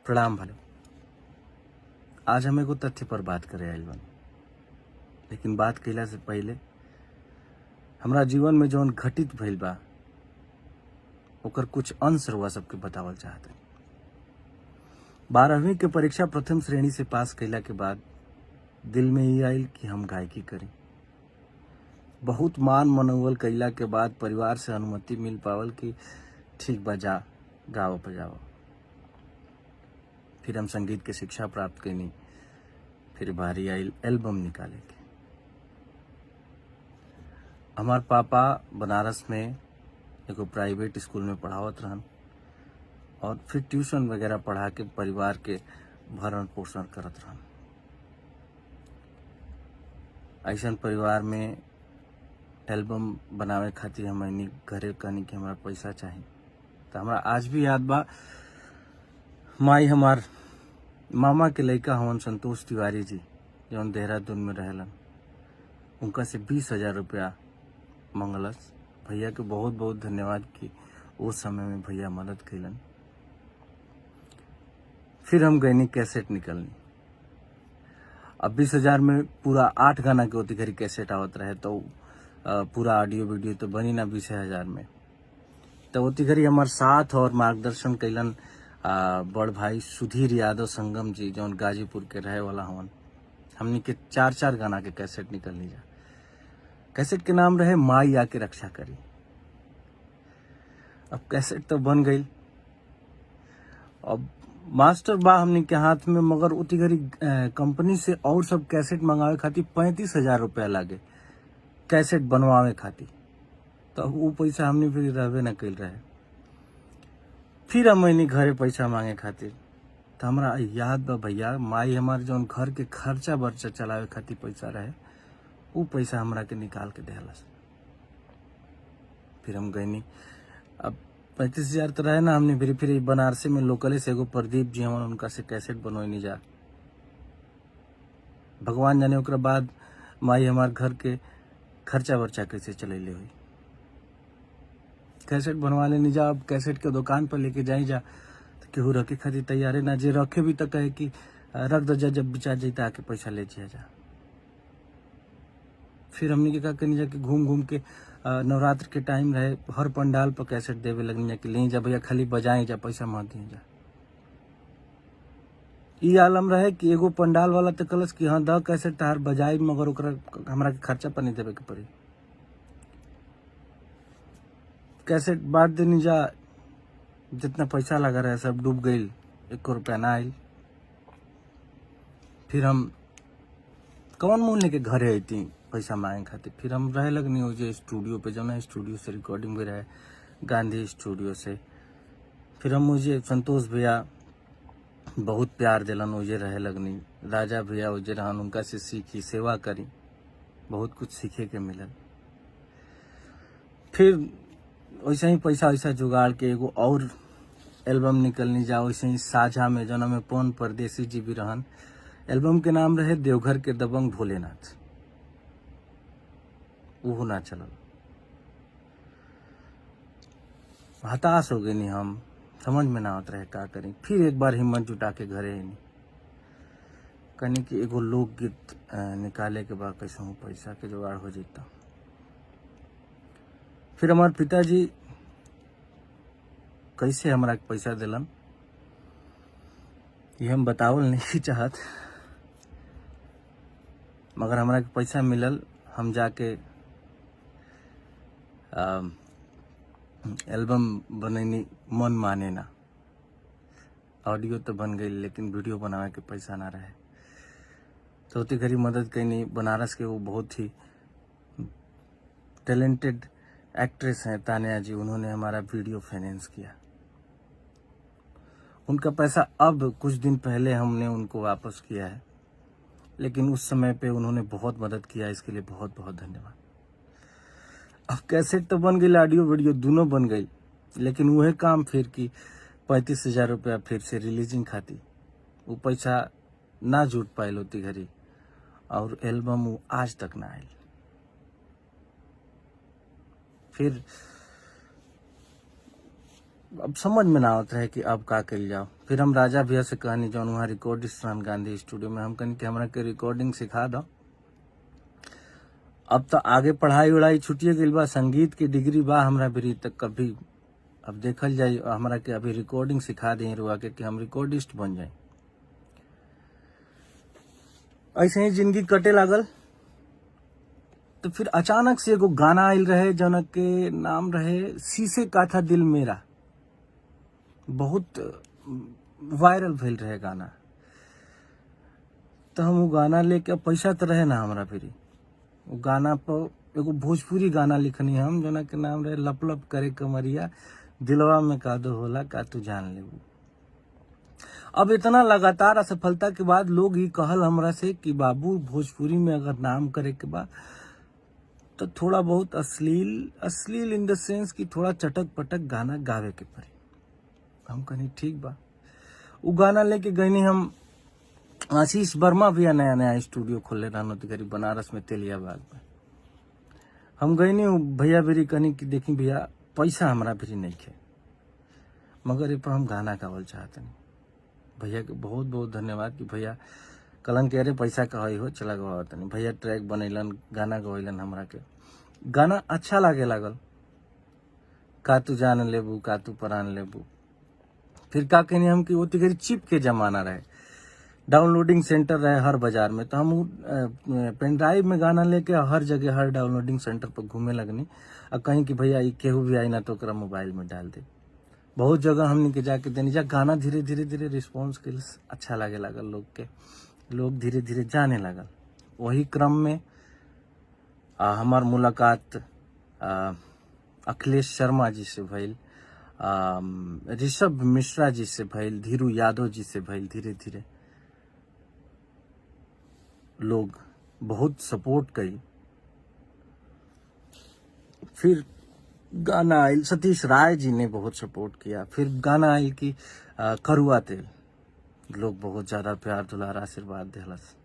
प्रणाम भालो। आज हम एगो तथ्य पर बात करे आइल बानी, लेकिन बात कइला से पहले हमरा जीवन में जौन घटित भइल बा ओकर कुछ अंश रउआ सबके बतावल चाहत हई। 12वीं के परीक्षा प्रथम श्रेणी से पास कइला के बाद दिल में ये आइल कि हम गायकी करी। बहुत मान मनोबल कइला के बाद परिवार से अनुमति मिल पावल कि ठीक बा, जा गाओ बजाओ। फिर हम संगीत के शिक्षा प्राप्त कईनी। फिर बारी आइल एल्बम निकाले के। हमार पापा बनारस में एगो प्राइवेट स्कूल में पढ़ावत रहन और फिर ट्यूशन वगैरह पढ़ा के परिवार के भरण पोषण करत रहन। ऐसन परिवार में एल्बम बनावे खातिर हमनी घरे कहनी कि हमरा पैसा चाहिए। तो हमरा आज भी याद बा, माई हमार मामा के लड़का हवन संतोष तिवारी जी, जौन देहरादून में रहलन, उनका से 20,000 रुपया मंगलस। भैया के बहुत बहुत धन्यवाद कि उस समय में भैया मदद कैलन। फिर हम गईनी कैसेट निकलनी। अब 20,000 में पूरा 8 गाना के होती घरी कैसेट आवत रहे, तो पूरा ऑडियो वीडियो तो बनी ना 20,000 में। तो होती घरी हमार साथ और मार्गदर्शन कैलन बड़ भाई सुधीर यादव संगम जी, जौन गाजीपुर के रहे वाला हवन। हमनी के 4-4 गाना के कैसेट निकलनी जा। कैसेट के नाम रहे माई आके रक्षा करी। अब कैसेट तो बन गई। अब मास्टर बा हमनी के हाथ में, मगर उती घड़ी कंपनी से और सब कैसेट मंगावे खातिर 35,000 रुपया लागे कैसेट बनवावे खातिर। तो वो पैसा हमनी फिर रहबे न कैल रहे। फिर हमनी घरे पैसा मांगे खातिर, तो हमरा याद बा भैया, माई हमार जौन घर के खर्चा बर्चा चलावे खातिर पैसा रहे, वो पैसा हमरा के निकाल के देहलस। फिर हम गईनी। अब 35,000 तो रहे ना, हमने फिर बनारसी में लोकले से एगो प्रदीप जी हवन, उनका से कैसेट बनवनी जा। भगवान जाने ओकरा बाद माई हमार घर के खर्चा वर्चा कैसे चलैले हुई। कैसेट बनवा लेनी जा। अब कैसेट के दुकान पर लेके जाई जा तो केहू रखे खातिर तैयारे ना, जे रखे भी तो कहे कि रख दो जा, जब बिचा जाता आके पैसा ले जा। फिर हमने के का करनी जा कि घूम घूम के नवरात्र के टाइम रहे, हर पंडाल पर कैसेट देवे लगनी जा कि ले जा भैया, खाली बजाई जा, पैसा मत दी जा। ई आलम रहे कि एगो पंडाल वाला तो कलस कि हाँ द कैसेट तार बजाई, मगर ओकरा हमरा के खर्चा पर नहीं देवे के पड़ी। कैसेट बांट देनी जा, जितना पैसा लगा रहे सब डूब गई, 1 रुपया ना आयल। फिर हम कौन मुँह लेके घरे अती पैसा मांगे खातिर। फिर हम रहे लगनी हो जे स्टूडियो पे, जौन स्टूडियो से रिकॉर्डिंग भी रहे, गांधी स्टूडियो से। फिर हम मुझे संतोष भैया बहुत प्यार दिलन, मुझे रहे लगनी। राजा भैया उजे रहन, उनका से सीखी, सेवा करी, बहुत कुछ सीखे के मिलल। फिर वैसे ही पैसा वैसा जुगाड़ के एगो और एल्बम निकलनी जा। वैसे ही साझा में, जौन में पवन परदेसी जी भी रहन। एल्बम के नाम रहे देवघर के दबंग भोलेनाथ। वो ना चलल। हताश हो गए नी हम, समझ में ना आवत रहे का करी। फिर एक बार हिम्मत जुटा के घरे आईनी, कहनी कि एगो लोकगीत निकाले के बाद कैसे हूँ पैसा के जुगाड़ हो जाता। फिर हमारे पिताजी कैसे हमरा के पैसा दिलन ये हम बतावल नहीं चाहत, मगर हमरा के पैसा मिलल। हम जाके एल्बम बनैनी, मन माने ना। ऑडियो तो बन गई, लेकिन वीडियो बनावे के पैसा ना रहे। तो उतनी घड़ी मदद कैनी। बनारस के वो बहुत ही टैलेंटेड एक्ट्रेस हैं तानिया जी, उन्होंने हमारा वीडियो फाइनेंस किया। उनका पैसा अब कुछ दिन पहले हमने उनको वापस किया है, लेकिन उस समय पे उन्होंने बहुत मदद किया, इसके लिए बहुत बहुत धन्यवाद। अब कैसेट तो बन गई, ऑडियो वीडियो दोनों बन गई, लेकिन वह काम फिर की 35,000 रुपया फिर से रिलीजिंग खाती, वो पैसा ना जुट पायल होती घड़ी, और एल्बम वो आज तक ना आयल। फिर अब समझ में ना आवत रहे कि अब का कल जाओ। फिर हम राजा भैया से कहनी जौन वहाँ रिकॉर्डिस्ट रहन गांधी स्टूडियो में, हम कहनी कि हमरा के रिकॉर्डिंग सिखा दो। अब तो आगे पढ़ाई उड़ाई छुटिए गई बा, संगीत की डिग्री बा हमरा भी तक कभी अब देखल जाए हमरा के अभी रिकॉर्डिंग सिखा दी रुआ के कि हम रिकॉर्डिस्ट बन जाए। ऐसे ही जिंदगी कटे लागल। तो फिर अचानक से एगो गाना आयल रहे जौन के नाम रहे शीशे का था दिल मेरा, बहुत वायरल भेल रहे गाना। तो हम वो गाना लेके, पैसा तो रहे ना हमरा फिर, वो गाना पर एगो भोजपुरी गाना लिखनी हम जौन के नाम रहे लप लप करे कमरिया दिलवा में का दो होला का तू जान लेबू। अब इतना लगातार असफलता के बाद लोग ही कहल हमरा से कि बाबू भोजपुरी में अगर नाम करे के बाद तो थोड़ा बहुत अश्लील इन द सेंस कि थोड़ा चटक पटक गाना गावे के पड़ी। हम कहनी ठीक बा। वो गाना लेके गईनी हम। आशीष वर्मा भैया नया नया स्टूडियो खोले रहन करीब बनारस में तेलियाबाग में। हम गईनी भैया बेरी कहनी कि देखी भैया पैसा हमरा भी नहीं खे, मगर ये पर हम गाना गावल चाहते नहीं। भैया के बहुत बहुत धन्यवाद कि भैया कलन के अरे पैसा कही हो चला गवा तनी। भैया ट्रैक बनैलन, गाना गवैलन हमरा के। गाना अच्छा लागे लागल, का तू जान लेबू का तू परान लेबू। फिर का कहनी हम कि वो तिगरी चिप के जमाना रहे, डाउनलोडिंग सेंटर रहे हर बाजार में। तो हम पेन ड्राइव में गाना लेके हर जगह हर डाउनलोडिंग सेंटर पर घूमे लगनी। और कहीं कि भैया ये केहू भी आई ना तो ओकरा मोबाइल में डाल दे। बहुत जगह हमने के जाके देनी जा गाना धीरे धीरे रिस्पॉन्स के अच्छा लागे लागल लोग के, लोग धीरे धीरे जाने लगल। वही क्रम में हमार मुलाकात अखिलेश शर्मा जी से भइल, ऋषभ मिश्रा जी से भइल, धीरू यादव जी से भइल। धीरे धीरे लोग बहुत सपोर्ट कई। फिर गाना आयल, सतीश राय जी ने बहुत सपोर्ट किया। फिर गाना आयल कि करुआ तेल, लोग बहुत ज्यादा प्यार दुलार आशीर्वाद दिलस।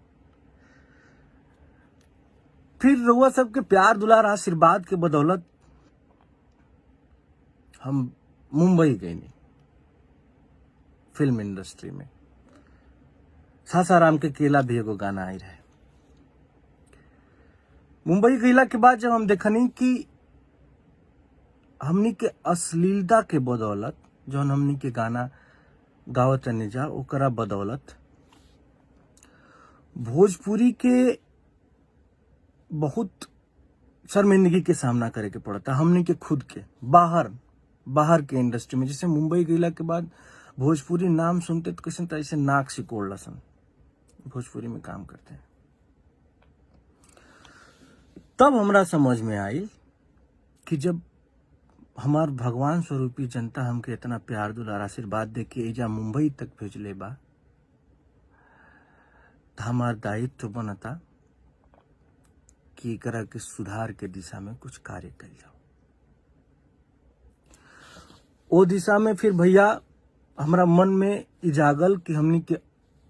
फिर रउआ सबके प्यार दुलार आशीर्वाद के बदौलत हम मुंबई गए फिल्म इंडस्ट्री में। सासाराम के केला भी एगो गाना आई रहे। मुंबई गईला के बाद जब हम देखनी कि हमनी के अश्लीलता के बदौलत जौन हमनी के गाना गावत नहीं जा ओकरा बदौलत भोजपुरी के बहुत शर्मिंदगी के सामना करे के पड़ता। हमनी के खुद के बाहर के इंडस्ट्री में, जैसे मुंबई गईला के बाद भोजपुरी नाम सुनते तो किसी तरह से नाक सिकोड़ लसन, भोजपुरी में काम करते हैं। तब हमरा समझ में आई कि जब हमार भगवान स्वरूपी जनता हमके इतना प्यार दुलार आशीर्वाद दे के एजा मुंबई तक भेजले बा, तो हमार दायित्व बनता कि एकरा के सुधार के दिशा में कुछ कार्य कल जाओ। ओ दिशा में फिर भैया हमरा मन में इजागल कि हमनी के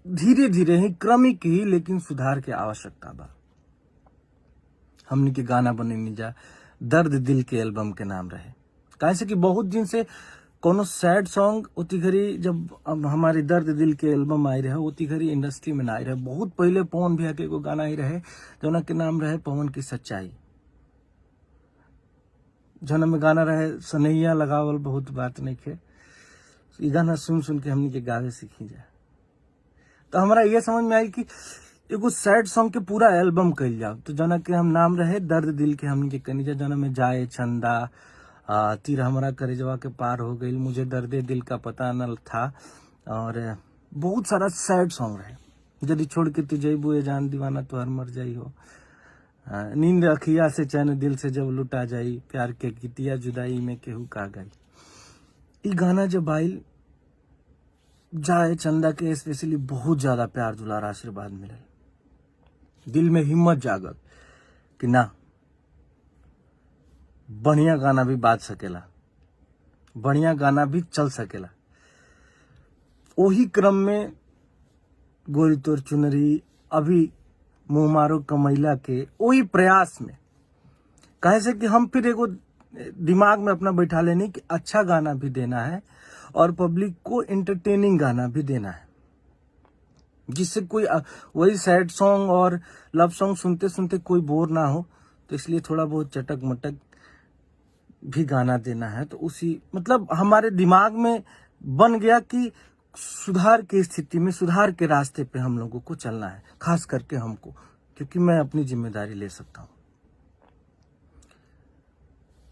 धीरे धीरे ही क्रमिक ही लेकिन सुधार के आवश्यकता बा। हमनी के गाना बने जा दर्द दिल के एल्बम के नाम रहे। कैसे कि बहुत दिन से कोनो सैड सॉन्ग उती घड़ी जब अब हमारी दर्द दिल के एल्बम आई रहे उती घड़ी इंडस्ट्री में ना आई रहे। बहुत पहले पवन भैया के एगो गाना आई रहे जौना के नाम रहे पवन की सच्चाई, जौना में गाना रहे सनैया लगावल बहुत बात नहीं खे। ये गाना सुन के हमनी के गावे सीखी जाए। तो हमारा ये समझ में आई कि एगो सैड सॉन्ग के पूरा एल्बम कल जाओ। तो जौना के हम नाम रहे दर्द दिल के हमनी के कनी जा, जौना में जाए चंदा तीर हमारा करेजवा के पार हो गई, मुझे दर्दे दिल का पता न था, और बहुत सारा सैड सॉन्ग रहे। यदि छोड़ के तू जइबू ए जान दीवाना तो हर मर जाई हो, नींद अखिया से चैन दिल से जब लुटा जाई, प्यार के गीतिया जुदाई में केहू का गई। ई गाना जब आइल जाए चंदा के स्पेशली बहुत ज्यादा प्यार दुलार आशीर्वाद मिलल। दिल में हिम्मत जागल कि ना बढ़िया गाना भी बाज सकेला, बढ़िया गाना भी चल सकेला। वही क्रम में गोरी तोर चुनरी, अभी मुंह मारो कमैला के वही प्रयास में कहे से कि हम फिर एगो दिमाग में अपना बैठा लेनी कि अच्छा गाना भी देना है और पब्लिक को एंटरटेनिंग गाना भी देना है, जिससे कोई वही सैड सॉन्ग और लव सॉन्ग सुनते सुनते कोई बोर ना हो। तो इसलिए थोड़ा बहुत चटक मटक भी गाना देना है। तो उसी मतलब हमारे दिमाग में बन गया कि सुधार की स्थिति में, सुधार के रास्ते पे हम लोगों को चलना है, खास करके हमको, क्योंकि मैं अपनी जिम्मेदारी ले सकता हूं।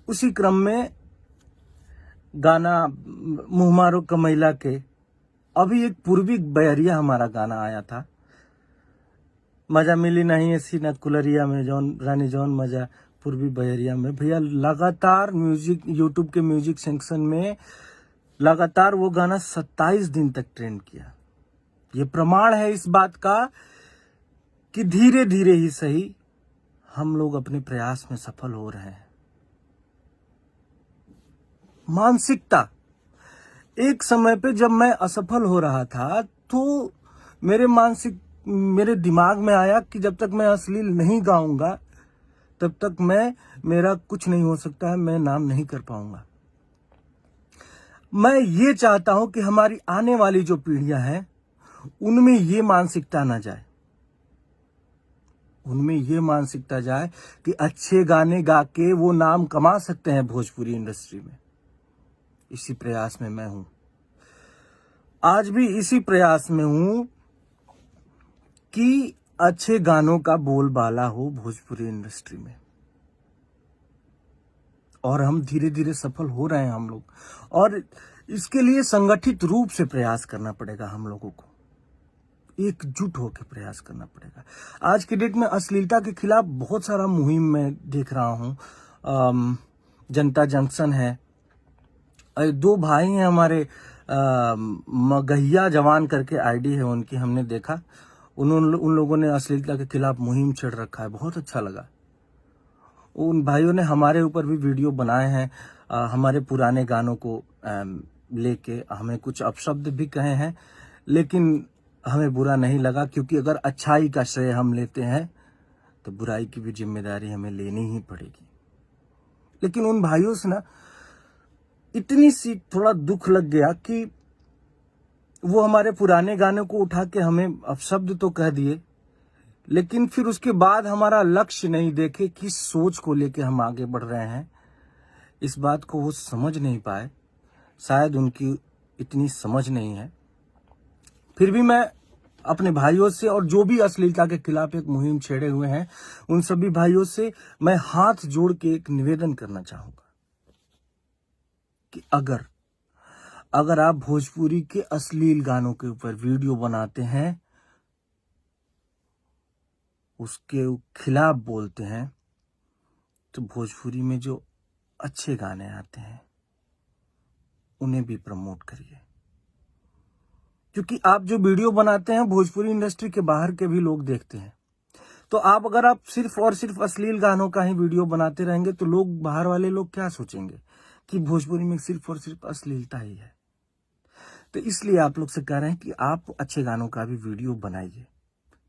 उसी क्रम में गाना मुँह मारो कमैला के अभी एक पूर्वी बयरिया हमारा गाना आया था, मजा मिली नहीं ऐसी न कुलरिया में जौन रानी जौन मजा पूर्वी बयरिया में। भैया लगातार म्यूजिक, यूट्यूब के म्यूजिक सेक्शन में लगातार वो गाना 27 दिन तक ट्रेंड किया। ये प्रमाण है इस बात का कि धीरे धीरे ही सही हम लोग अपने प्रयास में सफल हो रहे हैं। मानसिकता, एक समय पे जब मैं असफल हो रहा था तो मेरे दिमाग में आया कि जब तक मैं अश्लील नहीं गाऊंगा तब तक मेरा कुछ नहीं हो सकता है, मैं नाम नहीं कर पाऊंगा। मैं ये चाहता हूं कि हमारी आने वाली जो पीढ़ियां हैं उनमें ये मानसिकता ना जाए, उनमें ये मानसिकता जाए कि अच्छे गाने गा के वो नाम कमा सकते हैं भोजपुरी इंडस्ट्री में। इसी प्रयास में मैं हूं, आज भी इसी प्रयास में हूं कि अच्छे गानों का बोलबाला हो भोजपुरी इंडस्ट्री में। और हम धीरे धीरे सफल हो रहे हैं हम लोग, और इसके लिए संगठित रूप से प्रयास करना पड़ेगा हम लोगों को, एकजुट होकर प्रयास करना पड़ेगा। आज के डेट में अश्लीलता के खिलाफ बहुत सारा मुहिम मैं देख रहा हूं। जनता जंक्शन है, 2 भाई हैं हमारे, मगहिया जवान करके आईडी है उनकी, हमने देखा उन लोगों ने अश्लीलता के खिलाफ मुहिम छेड़ रखा है, बहुत अच्छा लगा। उन भाइयों ने हमारे ऊपर भी वीडियो बनाए हैं, हमारे पुराने गानों को लेके हमें कुछ अपशब्द भी कहे हैं, लेकिन हमें बुरा नहीं लगा, क्योंकि अगर अच्छाई का श्रेय हम लेते हैं तो बुराई की भी जिम्मेदारी हमें लेनी ही पड़ेगी। लेकिन उन भाइयों से ना इतनी सी थोड़ा दुख लग गया कि वो हमारे पुराने गानों को उठा के हमें अपशब्द तो कह दिए, लेकिन फिर उसके बाद हमारा लक्ष्य नहीं देखे, किस सोच को लेके हम आगे बढ़ रहे हैं, इस बात को वो समझ नहीं पाए। शायद उनकी इतनी समझ नहीं है। फिर भी मैं अपने भाइयों से, और जो भी अश्लीलता के खिलाफ एक मुहिम छेड़े हुए हैं, उन सभी भाइयों से मैं हाथ जोड़ के एक निवेदन करना चाहूंगा कि अगर आप भोजपुरी के अश्लील गानों के ऊपर वीडियो बनाते हैं, उसके खिलाफ बोलते हैं, तो भोजपुरी में जो अच्छे गाने आते हैं उन्हें भी प्रमोट करिए। क्योंकि आप जो वीडियो बनाते हैं भोजपुरी इंडस्ट्री के बाहर के भी लोग देखते हैं। तो अगर आप सिर्फ और सिर्फ अश्लील गानों का ही वीडियो बनाते रहेंगे तो लोग, बाहर वाले लोग क्या सोचेंगे कि भोजपुरी में सिर्फ और सिर्फ अश्लीलता ही है। तो इसलिए आप लोग से कह रहे हैं कि आप अच्छे गानों का भी वीडियो बनाइए,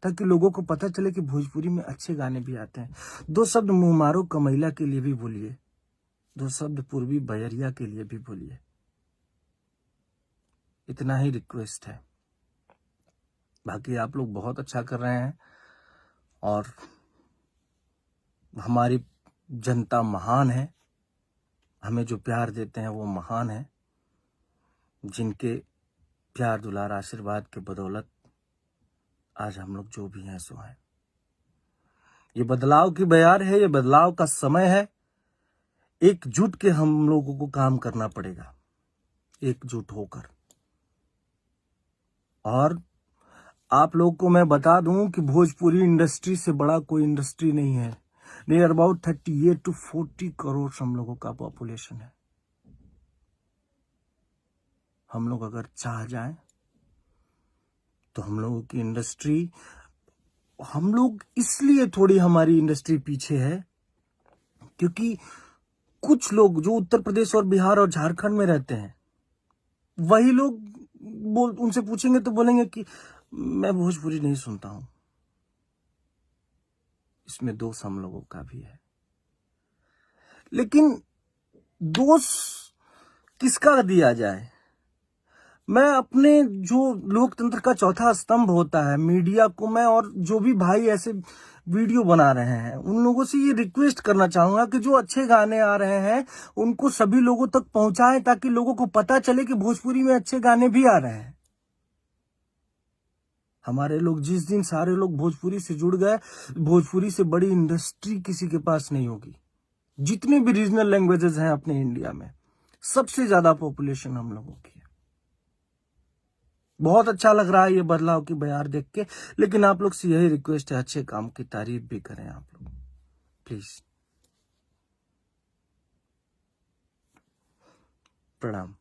ताकि लोगों को पता चले कि भोजपुरी में अच्छे गाने भी आते हैं। 2 शब्द मुँह मारो कमैला के लिए भी बोलिए, 2 शब्द पूर्वी बयरिया के लिए भी बोलिए। इतना ही रिक्वेस्ट है। बाकी आप लोग बहुत अच्छा कर रहे हैं, और हमारी जनता महान है, हमें जो प्यार देते हैं वो महान है, जिनके प्यार दुलार आशीर्वाद के बदौलत आज हम लोग जो भी हैं सो हैं। ये बदलाव की बयार है, ये बदलाव का समय है। एकजुट के हम लोगों को काम करना पड़ेगा, एकजुट होकर। और आप लोग को मैं बता दूं कि भोजपुरी इंडस्ट्री से बड़ा कोई इंडस्ट्री नहीं है। नियर अबाउट 38 to 40 करोड़ हम लोगों का पॉपुलेशन है। हम लोग अगर चाह जाएं तो हम लोगों की इंडस्ट्री, हम लोग इसलिए थोड़ी हमारी इंडस्ट्री पीछे है क्योंकि कुछ लोग जो उत्तर प्रदेश और बिहार और झारखंड में रहते हैं, वही लोग उनसे पूछेंगे तो बोलेंगे कि मैं भोजपुरी नहीं सुनता हूं। इसमें दोष हम लोगों का भी है। लेकिन दोष किसका दिया जाए? मैं अपने जो लोकतंत्र का चौथा स्तंभ होता है मीडिया को, मैं और जो भी भाई ऐसे वीडियो बना रहे हैं उन लोगों से ये रिक्वेस्ट करना चाहूंगा कि जो अच्छे गाने आ रहे हैं उनको सभी लोगों तक पहुंचाएं, ताकि लोगों को पता चले कि भोजपुरी में अच्छे गाने भी आ रहे हैं। हमारे लोग जिस दिन सारे लोग भोजपुरी से जुड़ गए, भोजपुरी से बड़ी इंडस्ट्री किसी के पास नहीं होगी। जितने भी रीजनल लैंग्वेजेस हैं अपने इंडिया में, सबसे ज्यादा पॉपुलेशन हम लोगों की है। बहुत अच्छा लग रहा है ये बदलाव की बयार देख के, लेकिन आप लोग से यही रिक्वेस्ट है, अच्छे काम की तारीफ भी करें आप लोग, प्लीज। प्रणाम।